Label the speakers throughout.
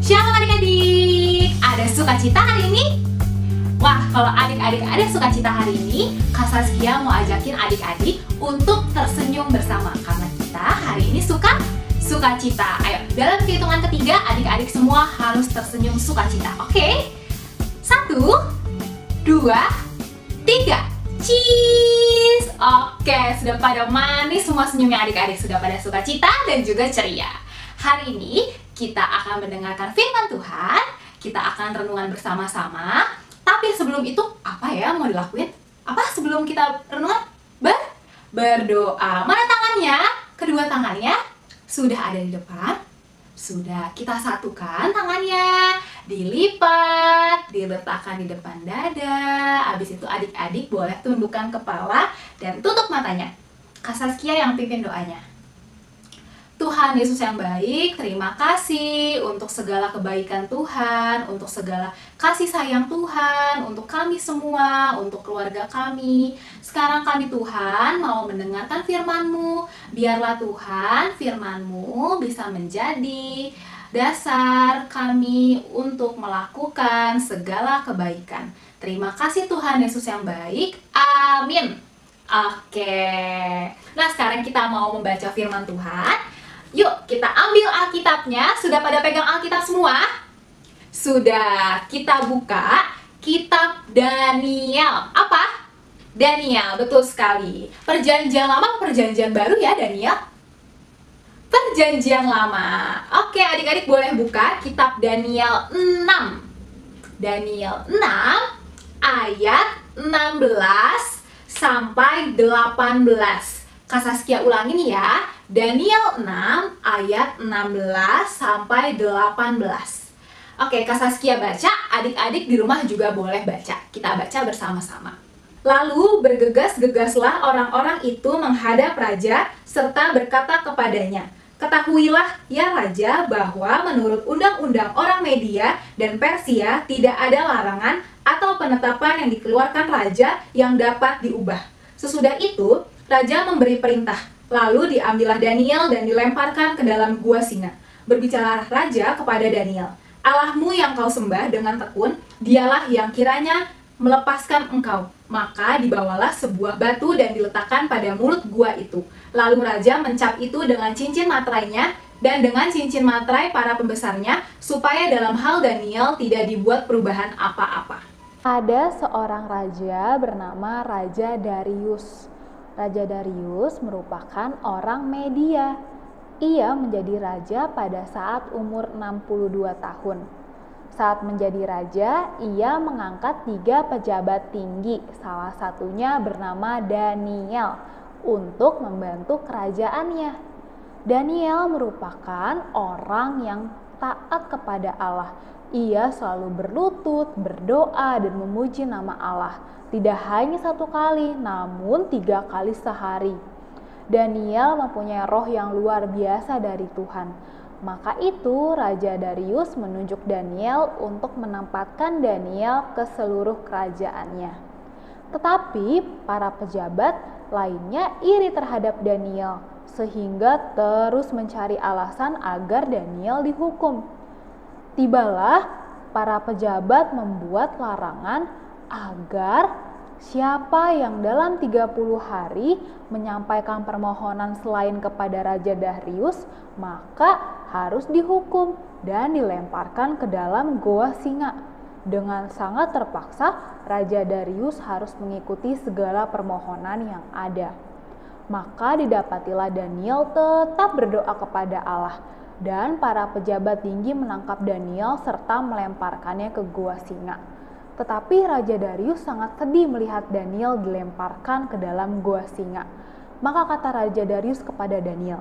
Speaker 1: Shalom adik-adik, ada sukacita hari ini? Wah, kalau adik-adik ada sukacita hari ini, Kak Saskia mau ajakin adik-adik untuk tersenyum bersama karena kita hari ini sukacita. Ayo, dalam hitungan ketiga, adik-adik semua harus tersenyum sukacita. Oke? 1, 2, 3. Cheese! Oke, sudah pada manis semua senyumnya adik-adik, sudah pada sukacita dan juga ceria. Hari ini kita akan mendengarkan firman Tuhan, kita akan renungan bersama-sama. Tapi sebelum itu, apa ya mau dilakuin? Apa sebelum kita renungan? Berdoa. Mana tangannya? Kedua tangannya sudah ada di depan. Sudah, kita satukan tangannya, dilipat, diletakkan di depan dada. Habis itu adik-adik boleh tundukkan kepala dan tutup matanya. Kak Saskia yang pimpin doanya. Tuhan Yesus yang baik, terima kasih untuk segala kebaikan Tuhan, untuk segala kasih sayang Tuhan, untuk kami semua, untuk keluarga kami. Sekarang kami Tuhan mau mendengarkan firman-Mu. Biarlah Tuhan firman-Mu bisa menjadi dasar kami untuk melakukan segala kebaikan. Terima kasih Tuhan Yesus yang baik. Amin. Oke. Nah, sekarang kita mau membaca firman Tuhan. Yuk, kita ambil Alkitabnya. Sudah pada pegang Alkitab semua? Sudah, kita buka kitab Daniel. Apa? Daniel, betul sekali. Perjanjian lama, perjanjian baru ya Daniel? Perjanjian lama. Oke, adik-adik boleh buka kitab Daniel 6. Daniel 6 ayat 16 sampai 18. Kak Saskia ulangin ya. Daniel 6 ayat 16 sampai 18. Oke, Kak Saskia baca, adik-adik di rumah juga boleh baca. Kita baca bersama-sama. Lalu bergegas-gegaslah orang-orang itu menghadap raja serta berkata kepadanya, "Ketahuilah ya raja bahwa menurut undang-undang orang Media dan Persia tidak ada larangan atau penetapan yang dikeluarkan raja yang dapat diubah." Sesudah itu, raja memberi perintah. Lalu diambillah Daniel dan dilemparkan ke dalam gua singa. Berbicaralah raja kepada Daniel, "Allahmu yang kau sembah dengan tekun, dialah yang kiranya melepaskan engkau." Maka dibawalah sebuah batu dan diletakkan pada mulut gua itu. Lalu raja mencap itu dengan cincin materainya dan dengan cincin materai para pembesarnya, supaya dalam hal Daniel tidak dibuat perubahan apa-apa.
Speaker 2: Ada seorang raja bernama Raja Darius. Raja Darius merupakan orang Media. Ia menjadi raja pada saat umur 62 tahun. Saat menjadi raja, ia mengangkat 3 pejabat tinggi, salah satunya bernama Daniel, untuk membantu kerajaannya. Daniel merupakan orang yang taat kepada Allah. Ia selalu berlutut, berdoa, dan memuji nama Allah. Tidak hanya 1 kali, namun 3 kali sehari. Daniel mempunyai roh yang luar biasa dari Tuhan. Maka itu Raja Darius menunjuk Daniel untuk menempatkan Daniel ke seluruh kerajaannya. Tetapi para pejabat lainnya iri terhadap Daniel, sehingga terus mencari alasan agar Daniel dihukum. Tibalah para pejabat membuat larangan agar siapa yang dalam 30 hari menyampaikan permohonan selain kepada Raja Darius, maka harus dihukum dan dilemparkan ke dalam goa singa. Dengan sangat terpaksa, Raja Darius harus mengikuti segala permohonan yang ada. Maka didapatilah Daniel tetap berdoa kepada Allah, dan para pejabat tinggi menangkap Daniel serta melemparkannya ke goa singa. Tetapi Raja Darius sangat sedih melihat Daniel dilemparkan ke dalam goa singa. Maka kata Raja Darius kepada Daniel,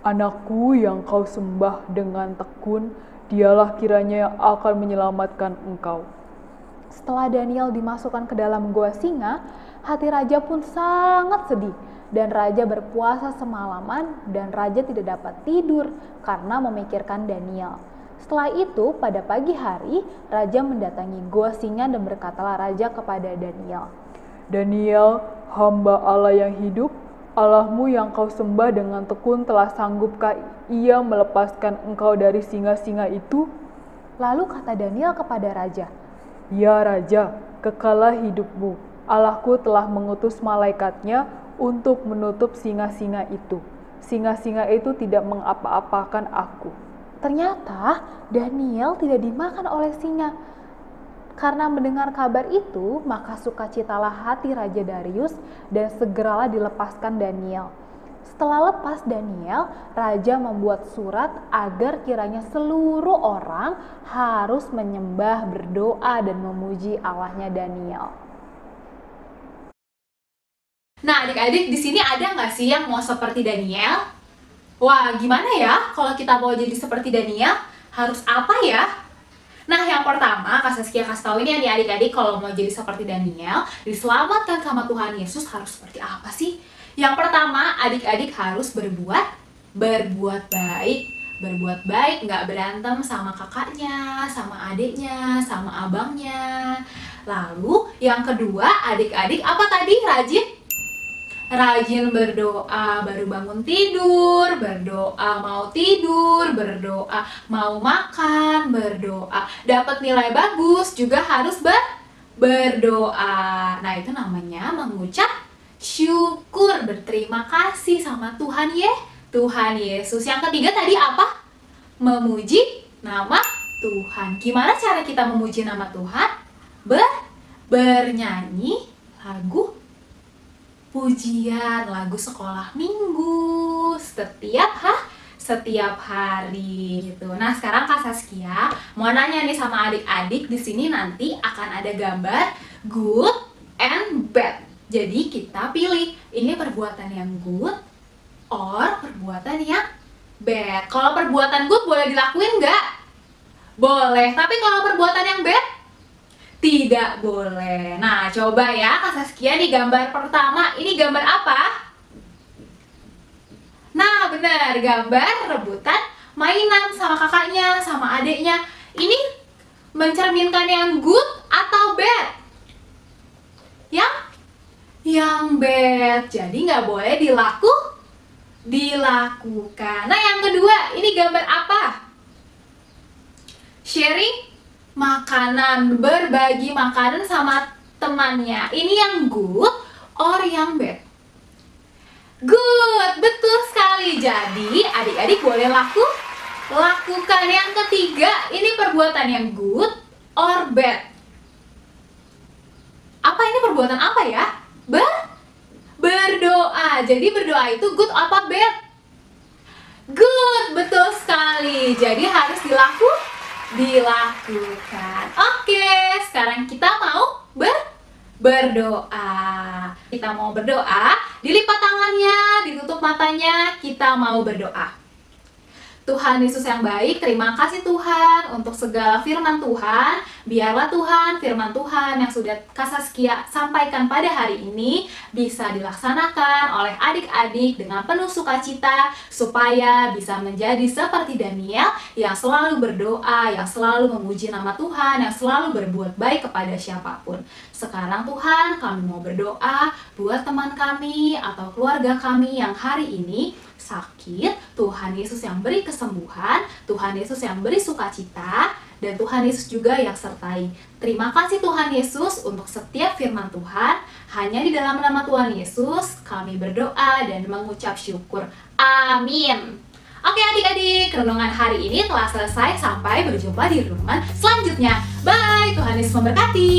Speaker 2: "Anakku yang kau sembah dengan tekun, dialah kiranya yang akan menyelamatkan engkau." Setelah Daniel dimasukkan ke dalam goa singa, hati raja pun sangat sedih. Dan raja berpuasa semalaman dan raja tidak dapat tidur karena memikirkan Daniel. Setelah itu, pada pagi hari, raja mendatangi goa singa dan berkatalah raja kepada Daniel, "Daniel, hamba Allah yang hidup, Allahmu yang kau sembah dengan tekun telah sanggupkah ia melepaskan engkau dari singa-singa itu?" Lalu kata Daniel kepada raja,
Speaker 3: "Ya Raja, kekalah hidupmu. Allahku telah mengutus malaikatnya untuk menutup singa-singa itu. Singa-singa itu tidak mengapa-apakan aku."
Speaker 2: ternyata Daniel tidak dimakan oleh singa. Karena mendengar kabar itu, maka sukacitalah hati Raja Darius dan segeralah dilepaskan Daniel. Setelah lepas Daniel, Raja membuat surat agar kiranya seluruh orang harus menyembah, berdoa, dan memuji Allahnya Daniel.
Speaker 1: Nah, adik-adik, di sini ada nggak sih yang mau seperti Daniel? Wah, gimana ya kalau kita mau jadi seperti Daniel? Harus apa ya? Nah, yang pertama, Kak Saskia kasih tahu ini ya adik-adik, kalau mau jadi seperti Daniel, diselamatkan sama Tuhan Yesus harus seperti apa sih? Yang pertama, adik-adik harus berbuat baik. Berbuat baik, nggak berantem sama kakaknya, sama adiknya, sama abangnya. Lalu, yang kedua, adik-adik apa tadi? Rajin berdoa baru bangun tidur, berdoa mau tidur, berdoa mau makan, berdoa dapat nilai bagus, juga harus berdoa. Nah, itu namanya mengucap syukur, berterima kasih sama Tuhan Yesus. Yang ketiga tadi apa? Memuji nama Tuhan. Gimana cara kita memuji nama Tuhan? Bernyanyi lagu pujian, lagu sekolah minggu setiap hari gitu. Nah, sekarang Kak Saskia mau nanya nih sama adik-adik, di sini nanti akan ada gambar good and bad. Jadi kita pilih ini perbuatan yang good or perbuatan yang bad. Kalau perbuatan good boleh dilakuin nggak? Boleh. Tapi kalau perbuatan yang bad tidak boleh. Nah, coba ya Kak Saskia di gambar pertama. Ini gambar apa? Nah, benar. Gambar rebutan mainan sama kakaknya, sama adiknya. Ini mencerminkan yang good atau bad? Yang bad. Jadi nggak boleh dilakukan. Nah, yang kedua, ini gambar apa? Sharing makanan, berbagi makanan sama temannya. Ini yang good or yang bad? Good, betul sekali. Jadi adik-adik boleh lakukan. Yang ketiga, ini perbuatan yang good or bad? Apa ini perbuatan apa ya? Berdoa. Jadi berdoa itu good apa bad? Good, betul sekali. Jadi harus dilakukan. Oke, sekarang kita mau berdoa. Kita mau berdoa, dilipat tangannya, ditutup matanya, kita mau berdoa. Tuhan Yesus yang baik, terima kasih Tuhan untuk segala firman Tuhan. Biarlah Tuhan, firman Tuhan yang sudah Kak Saskia sampaikan pada hari ini bisa dilaksanakan oleh adik-adik dengan penuh sukacita, supaya bisa menjadi seperti Daniel yang selalu berdoa, yang selalu memuji nama Tuhan, yang selalu berbuat baik kepada siapapun. Sekarang Tuhan, kami mau berdoa buat teman kami atau keluarga kami yang hari ini sakit. Tuhan Yesus yang beri kesembuhan, Tuhan Yesus yang beri sukacita, dan Tuhan Yesus juga yang sertai. Terima kasih Tuhan Yesus untuk setiap firman Tuhan. Hanya di dalam nama Tuhan Yesus kami berdoa dan mengucap syukur. Amin. Oke adik-adik, renungan hari ini telah selesai. Sampai berjumpa di renungan selanjutnya. Bye, Tuhan Yesus memberkati.